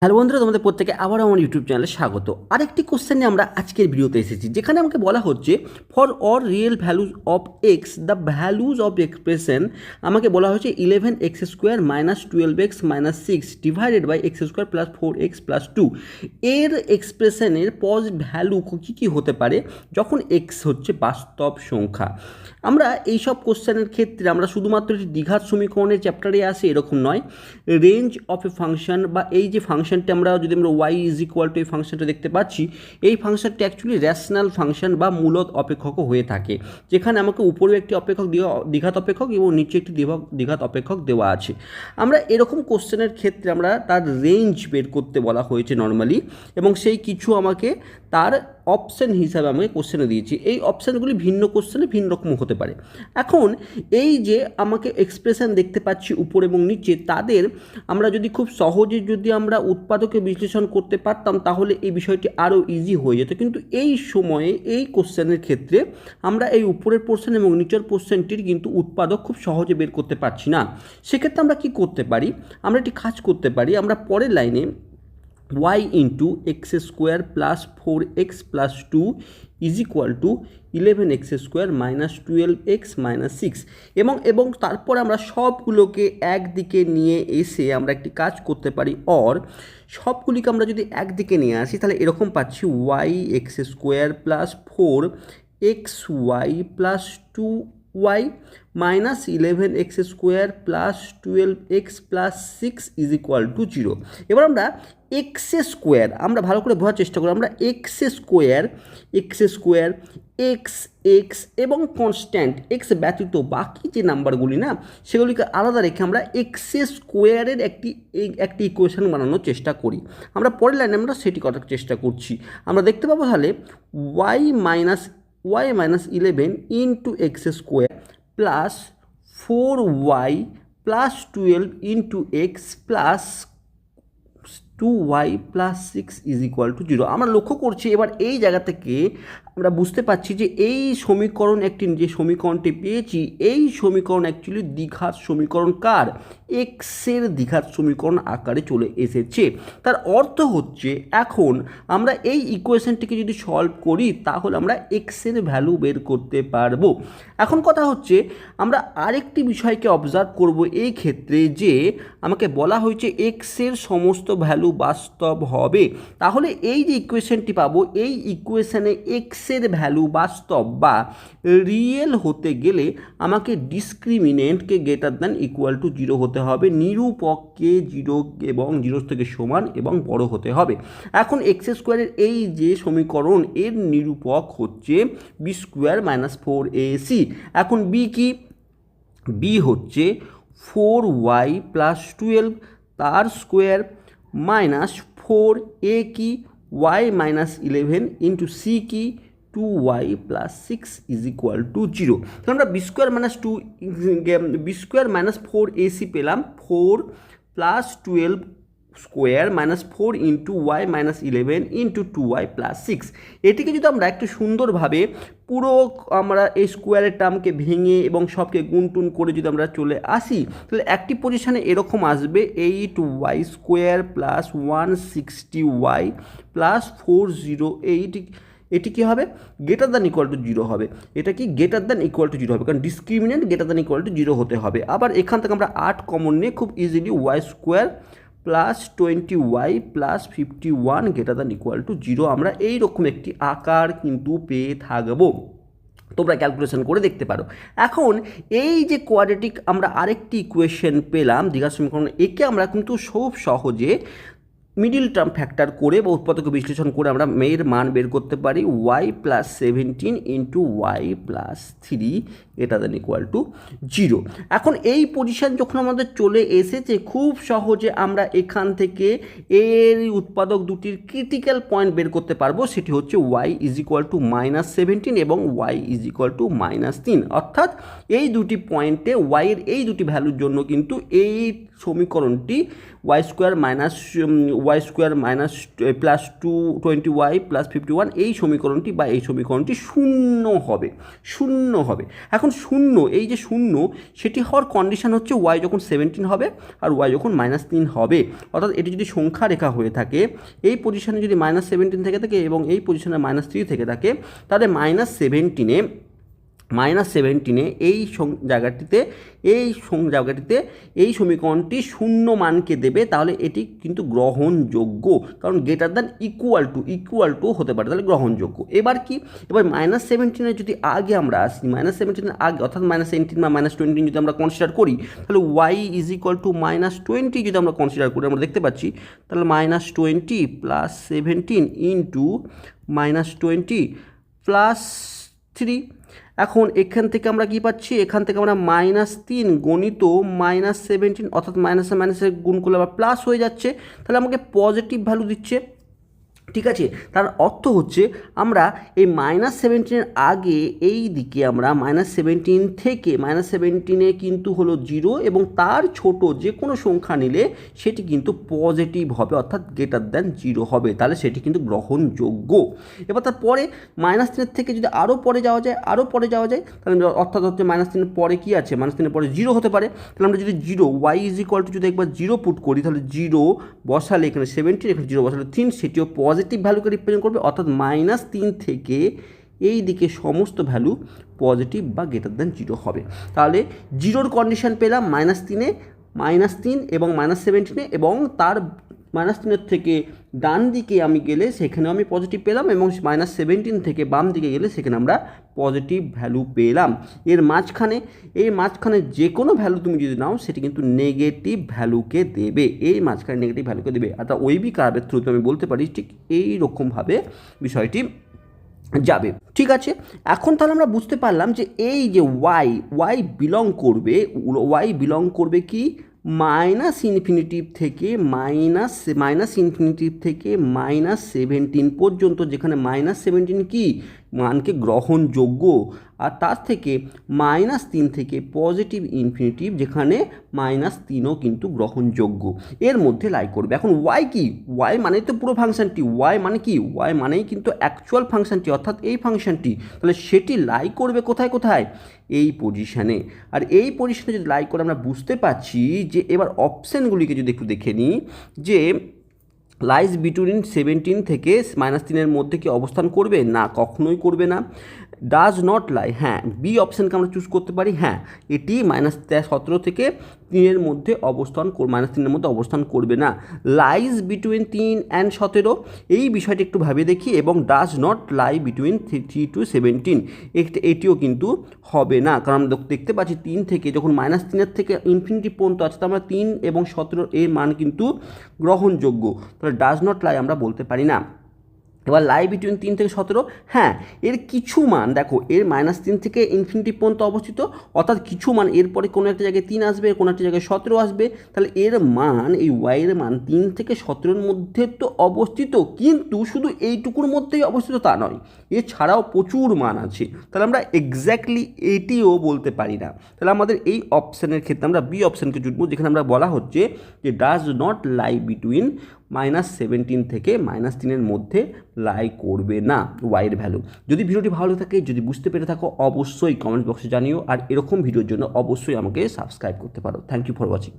Hello বন্ধুরা, তোমাদের প্রত্যেকে আবারও আমার ইউটিউব চ্যানেলে স্বাগত। আরেকটি কোশ্চেন নিয়ে আমরা আজকের ভিডিওতে এসেছি, যেখানে আমাকে বলা হচ্ছে for or real values of x the values of expression আমাকে বলা হয়েছে 11x² - 12x - 6 divided by x² plus 4x plus 2 এর এক্সপ্রেশনের পজ ভ্যালু কী কী হতে পারে যখন এক্স হচ্ছে বাস্তব সংখ্যা। আমরা এইসব কোশ্চেনের ক্ষেত্রে আমরা শুধুমাত্র একটি দ্বিঘাত সমীকরণের চ্যাপ্টারে আসি এরকম নয়, রেঞ্জ অফ এ ফাংশন বা এই যে ফাংশনটা আমরা যদি আমরা ওয়াই ইজ ইকুয়াল টু এই ফাংশনটা দেখতে পাচ্ছি, এই ফাংশনটা অ্যাকচুয়ালি র্যাশনাল ফাংশন বা মূলত অপেক্ষকও হয়ে থাকে, যেখানে আমাকে উপরেও একটি অপেক্ষক দ্বিঘাত অপেক্ষক এবং নিচে একটি দ্বিঘাত অপেক্ষক দেওয়া আছে। আমরা এরকম কোশ্চেনের ক্ষেত্রে আমরা তার রেঞ্জ বের করতে বলা হয়েছে নর্মালি, এবং সেই কিছু আমাকে তার অপশান হিসাবে আমাকে কোশ্চেনে দিয়েছি। এই অপশানগুলি ভিন্ন কোশ্চেনে ভিন্ন রকম হতে পারে। এখন এই যে আমাকে এক্সপ্রেশন দেখতে পাচ্ছি উপর এবং নিচে, তাদের আমরা যদি খুব সহজে যদি আমরা উৎপাদকে বিশ্লেষণ করতে পারতাম তাহলে এই বিষয়টি আরও ইজি হয়ে যেত, কিন্তু এই সময়ে এই কোশ্চেনের ক্ষেত্রে আমরা এই উপরের পোর্শন এবং নিচের পোর্শনটির কিন্তু উৎপাদক খুব সহজে বের করতে পারছি না। সেক্ষেত্রে আমরা কি করতে পারি, আমরা একটি কাজ করতে পারি। আমরা পরের লাইনে y into x² plus 4x plus 2 is equal to 11x² minus 12x minus 6 এবং তারপর আমরা সবগুলোকে একদিকে নিয়ে এসে আমরা একটি কাজ করতে পারি। অর সবগুলিকে আমরা যদি একদিকে নিয়ে আসি তাহলে এরকম পাচ্ছি y² plus 4xy plus 2y minus 11x² plus 12x plus 6 is equal to 0। এবার আমরা x² আমরা ভালো করে বোঝার চেষ্টা করি। আমরা x² x এবং কনস্ট্যান্ট x ব্যতীত বাকি যে নাম্বারগুলি না, সেগুলিকে আলাদা রেখে আমরা x² একটি ইকুয়েশন বানানোর চেষ্টা করি। আমরা পরের লাইনে আমরা সেটি করার চেষ্টা করছি। আমরা দেখতে পাবো তাহলে y minus 11 into x² plus 4y plus 12 into x plus 2y plus 6 is equal to 0। আমরা লক্ষ্য করছি এবার এই জায়গা থেকে আমরা বুঝতে পারছি যে এই সমীকরণ যে সমীকরণটি পেয়েছি, এই সমীকরণ অ্যাকচুয়ালি দ্বিঘাত সমীকরণ কার, এক্সের দ্বিঘাত সমীকরণ আকারে চলে এসেছে। তার অর্থ হচ্ছে এখন আমরা এই ইকুয়েশনটিকে যদি সলভ করি তাহলে আমরা এক্সের ভ্যালু বের করতে পারবো। এখন কথা হচ্ছে আমরা আরেকটি বিষয়কে অবজার্ভ করব এই ক্ষেত্রে, যে আমাকে বলা হয়েছে এক্সের সমস্ত ভ্যালু বাস্তব হবে। তাহলে এই যে ইকুয়েশনটি পাবো, এই ইকুয়েশনে এক্সের ভ্যালু বাস্তব বা রিয়েল হতে গেলে আমাকে ডিসক্রিমিনেন্টকে গ্রেটার দ্যান ইকুয়াল টু 0 হতে হবে, নিরূপককে 0 এবং 0 থেকে সমান এবং বড় হতে হবে। এখন x² এই যে সমীকরণ, এর নিরূপক হচ্ছে b² মাইনাস 4ac। এখন বি কি, বি হচ্ছে 4y প্লাস 12 তার স্কোয়ার মাইনাস 4a কি y মাইনাস 11 ইন্টু সি কি 2y plus 6 is equal to 0। তাহলে আমরা b² মাইনাস 4ac পেলাম, 4 plus 12 square minus 4 into y minus 11 into 2y plus 6। এটিকে যদি আমরা একটু সুন্দরভাবে পুরো আমরা এই স্কোয়ারের টার্মকে ভেঙে এবং সবকে গুণটুন করে যদি আমরা চলে আসি, তাহলে একটি পজিশানে এরকম আসবে 8y² প্লাস 160y প্লাস 408। এটি কী হবে, গ্রেটার দ্যান ইকুয়াল টু 0 হবে। এটা কি গ্রেটার দ্যান ইকুয়াল টু 0 হবে, কারণ discriminant greater than equal to 0 হতে হবে। আবার এখান থেকে আমরা 8 কমন নিয়ে খুব easily y² plus 20y plus 51 greater than equal to 0 আমরা এইরকম একটি আকার কিন্তু পেয়ে থাকবো। তোমরা ক্যালকুলেশন করে দেখতে পারো। এখন এই যে কোয়াড্রেটিক আমরা আরেকটি ইকুয়েশন পেলাম দ্বিঘাত সমীকরণ, একে আমরা কিন্তু খুব সহজে মিডিল টার্ম ফ্যাক্টর করে বা উৎপাদক বিশ্লেষণ করে আমরা এর মান বের করতে পারি y plus 17 into y plus 3 greater than equal to 0। এখন এই পজিশন যখন আমাদের চলে এসেছে, খুব সহজে আমরা এখান থেকে এর উৎপাদক দুটির ক্রিটিক্যাল পয়েন্ট বের করতে পারবো। সেটি হচ্ছে y is equal to minus 17 এবং y is equal to minus 3। অর্থাৎ এই দুটি পয়েন্টে y এর এই দুটি ভ্যালুর জন্য কিন্তু এই সমীকরণটি y² minus plus 20y plus 51 এই সমীকরণটি শূন্য হবে। এখন এখন শূন্য, এই যে শূন্য সেটি হওয়ার কন্ডিশন হচ্ছে ওয়াই যখন 17 হবে আর ওয়াই যখন -3 হবে। অর্থাৎ এটি যদি সংখ্যা রেখা হয়ে থাকে, এই পজিশনে যদি -17 থেকে থাকে এবং এই পজিশনে -3 থেকে থাকে, তাহলে -17 এই জায়গাটিতে এই সমীকরণটি শূন্য মানকে দেবে, তাহলে এটি কিন্তু গ্রহণযোগ্য, কারণ গ্রেটার দ্যান ইকুয়াল টু হতে পারে, তাহলে গ্রহণযোগ্য। এবার কি, এবার -17 যদি আগে আমরা আসি, -17 আগে অর্থাৎ -18 বা -20 যদি আমরা কনসিডার করি, তাহলে y = -20 যদি আমরা কনসিডার করি, আমরা দেখতে পাচ্ছি তাহলে -20 + 17 ইন্টু -20 + 3। এখন এখান থেকে আমরা কি পাচ্ছি, এখান থেকে আমরা -3 গণিত -17 অর্থাৎ মাইনাসে মাইনাসে গুণ করলে আবার প্লাস হয়ে যাচ্ছে, তাহলে আমাকে পজিটিভ ভ্যালু দিচ্ছে। ঠিক আছে, তার অর্থ হচ্ছে আমরা এই -17 আগে এই দিকে আমরা -17 থেকে -17 কিন্তু হলো 0 এবং তার ছোট যে কোনো সংখ্যা নিলে সেটি কিন্তু পজিটিভ হবে, অর্থাৎ গ্রেটার দ্যান 0 হবে, তাহলে সেটি কিন্তু গ্রহণযোগ্য। এবার তারপরে -3 থেকে যদি আরও পরে যাওয়া যায় তাহলে অর্থাৎ হচ্ছে -3 পরে কি আছে, -3 পরে 0 হতে পারে, তাহলে আমরা যদি 0 y = যদি একবার 0 পুট করি, তাহলে 0 বসালে এখানে 17, এখানে 0 বসালে 3, সেটিও পজিটিভ ভ্যালুকে রিপ্রেজেন্ট করবে, অর্থাৎ -3 থেকে এই দিকে সমস্ত ভ্যালু পজিটিভ বা গ্রেটার দ্যান 0 হবে। তাহলে 0-র কন্ডিশন পেলাম -3 এবং -17 এবং তার -3 থেকে ডান দিকে আমি গেলে সেখানেও আমি পজিটিভ পেলাম এবং -17 থেকে বাম দিকে গেলে সেখানে আমরা পজিটিভ ভ্যালু পেলাম। এর মাঝখানে যে কোনো ভ্যালু তুমি যদি নাও সেটি কিন্তু নেগেটিভ ভ্যালুকে দেবে, অর্থাৎ ওইবি কার্ভের থ্রুতে আমি বলতে পারি ঠিক এই রকমভাবে বিষয়টি যাবে। ঠিক আছে, এখন তাহলে আমরা বুঝতে পারলাম যে এই যে ওয়াই বিলং করবে কি -ইনফিনিটিভ থেকে -17 পর্যন্ত, যেখানে -17 কি মানকে গ্রহণযোগ্য, আর তার থেকে -3 থেকে পজিটিভ ইনফিনিটিভ যেখানে -3ও কিন্তু গ্রহণযোগ্য, এর মধ্যে লাই করবে। এখন ওয়াই কি, ওয়াই মানে তো পুরো ফাংশনটি, ওয়াই মানেই কিন্তু অ্যাকচুয়াল ফাংশনটি অর্থাৎ এই ফাংশনটি, তাহলে সেটি লাই করবে কোথায় এই পজিশানে। আর এই পজিশনে যদি লাই করে আমরা বুঝতে পারছি যে এবার অপশানগুলিকে যদি একটু দেখে নিই, যে লাইজ বিটুইন 17 থেকে -3 মধ্যে কি অবস্থান করবে, না কখনোই করবে না। ডাজ নট লাই, হ্যাঁ বি অপশানকে আমরা চুজ করতে পারি, হ্যাঁ এটি -17 থেকে 3 মধ্যে -3 মধ্যে অবস্থান করবে না। লাইজ বিটুইন 3 and 17, এই বিষয়টি একটু ভাবে দেখি, এবং does not lie between 3 to 17, এটিও কিন্তু হবে না, কারণ আমরা দেখতে পাচ্ছি 3 থেকে যখন -3 থেকে ইনফিনিটি পর্যন্ত আছে, আমরা 3 এবং 17 এর মান কিন্তু গ্রহণযোগ্য, তাহলে ডাজ নট লাই আমরা বলতে পারি না। এবার লাই বিটুইন 3 থেকে 17, হ্যাঁ এর কিছু মান দেখো, এর -3 থেকে ইনফিনিটি পর্যন্ত অবস্থিত, অর্থাৎ কিছু মান এরপরে কোনো একটা জায়গায় 3 আসবে, কোনো একটা জায়গায় 17 আসবে, তাহলে এর মান, এই ওয়াইয়ের মান 3 থেকে 17 মধ্যে তো অবস্থিত, কিন্তু শুধু এইটুকুর মধ্যেই অবস্থিত তা নয়, এছাড়াও প্রচুর মান আছে, তাহলে আমরা এক্স্যাক্টলি এটিও বলতে পারি না। তাহলে আমাদের এই অপশানের ক্ষেত্রে আমরা বি অপশানকে জুটবো, যেখানে আমরা বলা হচ্ছে যে ডাজ নট লাই বিটুইন -17 থেকে -3 মধ্যে লাই করবে না ওয়াইয়ের ভ্যালু। যদি ভিডিওটি ভালো থাকে, যদি বুঝতে পেরে থাকো, অবশ্যই কমেন্ট বক্সে জানিও, আর এরকম ভিডিওর জন্য অবশ্যই আমাকে সাবস্ক্রাইব করতে পারো। Thank you for watching.